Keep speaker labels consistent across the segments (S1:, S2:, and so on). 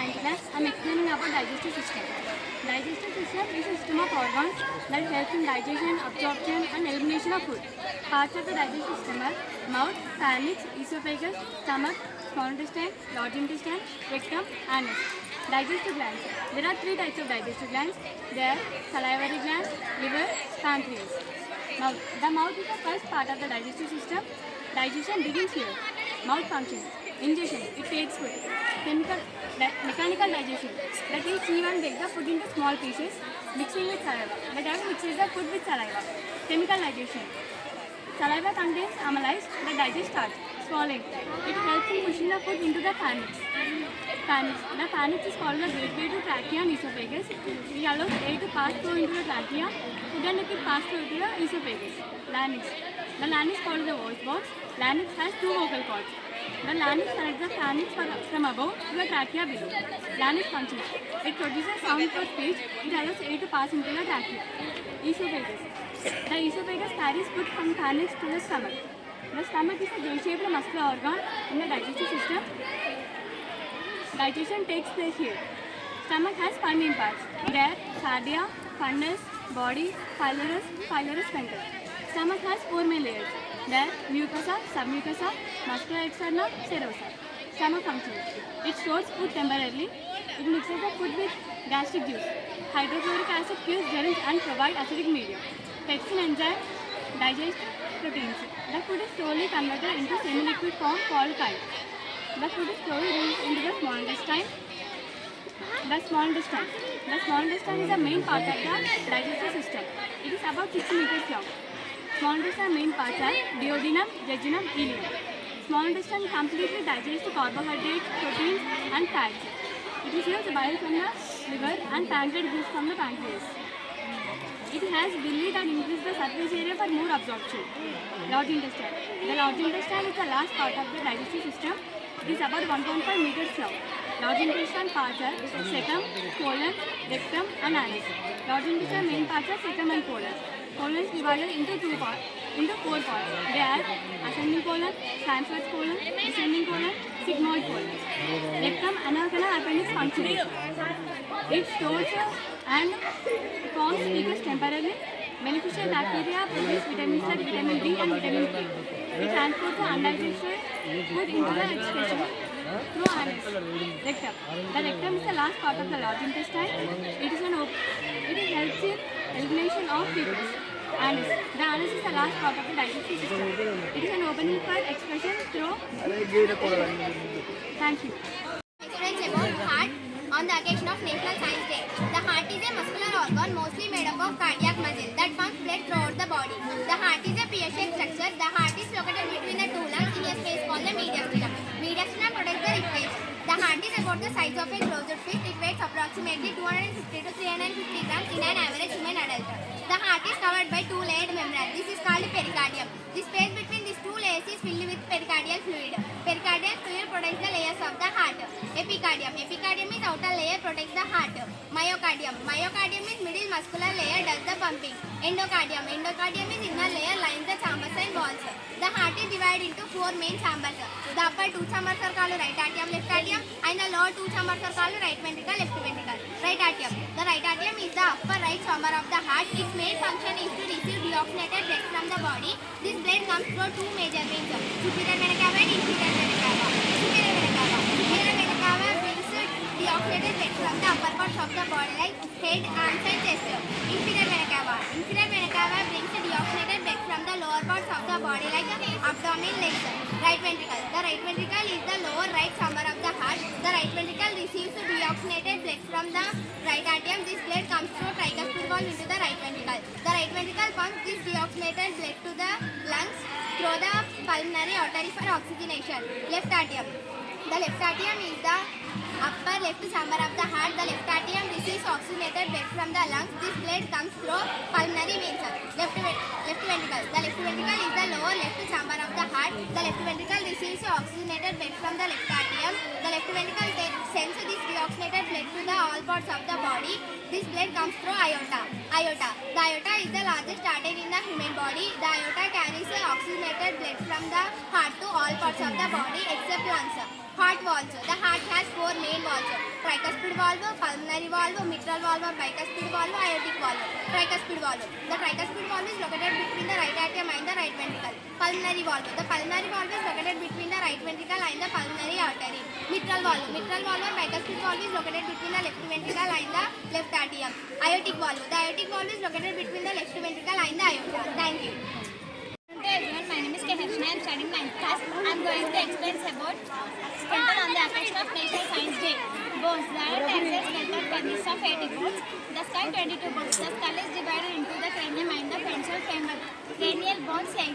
S1: 9th class. I am explaining about digestive system. Digestive system is a system of organs that helps in digestion, absorption and elimination of food. Parts of the digestive system are mouth, pharynx, esophagus, stomach, small intestine, large intestine, rectum, anus. Digestive glands. There are three types of digestive glands. They are salivary glands, liver, pancreas. Mouth. The mouth is the first part of the digestive system. Digestion begins here. Mouth functions. Ingestion. It takes food. Mechanical digestion. That is, chew and break the food into small pieces, mixing with saliva. The time mixes the food with saliva. Chemical digestion. Saliva contains amylase that digest starch. Swallowing. It helps in pushing the food into the pharynx. The pharynx is called the gateway to trachea and esophagus. It allows air to pass through into the trachea. Food and liquid pass through to the esophagus. Larynx. The larynx is called the voice box. Larynx has two vocal cords. The larynx connects the pharynx from above to the trachea below. Larynx functions. It produces sound for speech. It allows air to pass into the trachea. Esophagus. The esophagus carries food from pharynx to the stomach. The stomach is a bell-shaped muscular organ in the digestive system. Digestion takes place here. Stomach has 5 main parts. They are cardia, fundus, body, pylorus, pylorus sphincter. Stomach has 4 main layers. They are mucosa, submucosa, muscular externa, serosa. Stomach functions. It stores food temporarily. It mixes the food with gastric juice. Hydrochloric acid kills germs and provides acidic medium. Pepsin enzyme digests proteins. The food is slowly converted into semi-liquid form called chyme. The food is slowly released into the small intestine. The small intestine is the main part of the digestive system. It is about 6 meters long. Small intestine main parts are duodenum, jejunum, ileum. Small intestine completely digests carbohydrates, proteins and fats. It receives bile from the liver and pancreatic juice from the pancreas. It has villi that increase the surface area for more absorption. Large intestine. The large intestine is the last part of the digestive system. It is about 1.5 meters long. Large intestine parts are cecum, colon, rectum and anus. Large intestine main parts are cecum and colon. Colon is divided into 4 parts. They are ascending colon, transverse colon, descending colon, sigmoid colon. Rectum, anal canal, appendix functions. It stores and forms mucus temporarily. Beneficial bacteria produce vitamins like vitamin D and vitamin K. It transports the undigested food into the excretion through anus. Rectum. The rectum is the last part of the large intestine. It helps in elimination of feces. Anus. The anus is the last part of the digestive system. It is an opening for excretion through. Thank you.
S2: Explains about heart on the occasion of National Science Day. The heart is a muscular organ mostly made up of cardiac muscle that pumps blood throughout the body. The heart is a pear-shaped structure. The heart is located between the two lungs in a space called the mediastinum. Mediastinum protects the ribcage. The heart is about the size of a closed fist. It weighs approximately 250 to 350 grams in an average human adult. The heart is covered by 2-layered membrane. This is called pericardium. The space between these 2 layers is filled with pericardial fluid. Pericardial fluid protects the layers of the heart. Epicardium. Epicardium is outer layer protects the heart. Myocardium. Myocardium is middle muscular layer does the pumping. Endocardium. Endocardium is inner layer lines the chambers and walls. The heart is divided into 4 main chambers. The upper 2 chambers are called right atrium, left atrium, and the lower 2 chambers are called right ventricle, left ventricle. Right atrium. The right atrium is the upper right chamber of the heart. Its main function is to receive deoxygenated blood from the body. This blood comes through 2 major veins: superior vena cava and inferior vena cava. Superior vena cava. Superior vena cava brings deoxygenated blood from the upper parts of the body like head, arms and chest. Inferior vena cava. Inferior vena cava brings deoxygenated blood from the lower parts of the body like abdomen, legs. Right ventricle. The right ventricle is the lower right chamber of the heart. The right ventricle receives deoxygenated blood from the right atrium. This blood comes through tricuspid valve into the right ventricle. The right ventricle pumps this deoxygenated blood to the lungs through the pulmonary artery for oxygenation. Left atrium. The left atrium is the upper left chamber of the heart. The left atrium receives oxygenated blood from the lungs. This blood comes through pulmonary veins. Left ventricle. The left ventricle is the lower left chamber of the heart. The left ventricle receives oxygenated blood from the left atrium. The left ventricle sends this deoxygenated blood to the all parts of the body. This blood comes through aorta. Aorta. The aorta is the largest artery in the human body. The aorta carries oxygenated blood from the heart to all parts of the body except lungs. Heart valve. The heart has four main valves: tricuspid valve, pulmonary valve, mitral valve, bicuspid valve, aortic valve. Tricuspid valve. The tricuspid valve is located between the right atrium and the right ventricle. Pulmonary valve. The pulmonary valve is located between the right ventricle and the pulmonary artery. Mitral valve. Mitral valve and bicuspid valve is located between the left ventricle and the left atrium. Aortic valve. The aortic valve is located between the left ventricle and the aorta. Thank you.
S3: Hello everyone, my name is K. Harshna. I am studying 9th class. I am going to explain about skeleton on the occasion of National Science Day. Bones. The adult axis skeleton consists of 80 bones. The skull 22 bones. The skull is divided into the cranium and the ventral femur. Cranial bones 8,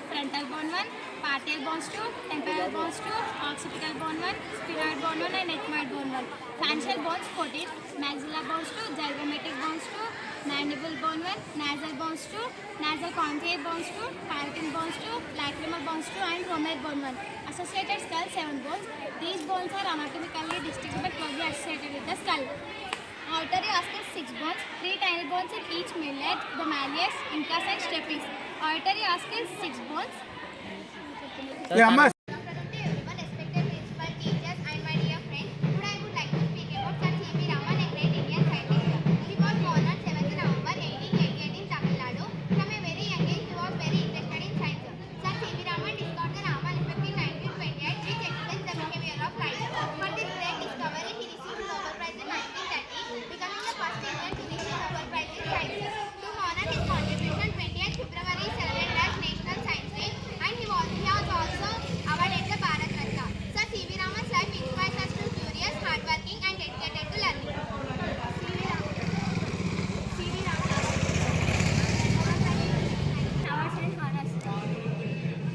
S3: frontal bone 1, parietal bones 2, temporal bones 2, occipital bone 1, sphenoid bone 1 and ethmoid bone 1. Phalangeal bones 14, maxilla bones 2, zygomatic bones 2, mandible bone 1, nasal bones 2, nasal concave bones 2, palatal bones 2, lacrimal bones 2 and rhomboid bone 1. Associated skull 7 bones. These bones are anatomically distinct but closely associated with the skull. Auditory oscus 6 bones, 3 tiny bones in each millet, the malleus, incus and stapes. Auditory oscus 6 bones.
S2: Good afternoon to everyone, respected principal, teachers and my dear friends. Today I would like to speak about Sir C.V. Raman, a great Indian scientist. He was born on 7th November 1888 in Tamil Nadu. From a very young age, he was very interested in science. Sir C.V. Raman discovered the Raman effect in 1928, which explains the behavior of light. For this great discovery, he received Nobel Prize in 1930, becoming the first Indian to receive Nobel Prize in Science. To honor his contribution, 20th February is celebrated as National Science Day, and he has also awarded the Bharat Ratna. Sir C.V. Raman's life inspires us to curious, hardworking and dedicated to learning. C.V. Raman.
S3: Awards and honors.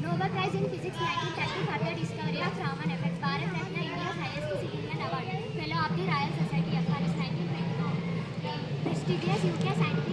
S3: Nobel Prize in Physics 1930 for the discovery of Raman effect. Bharat Ratna, India's highest civilian award. Fellow of the Royal Society of Paris 1924. Prestigious UK Scientific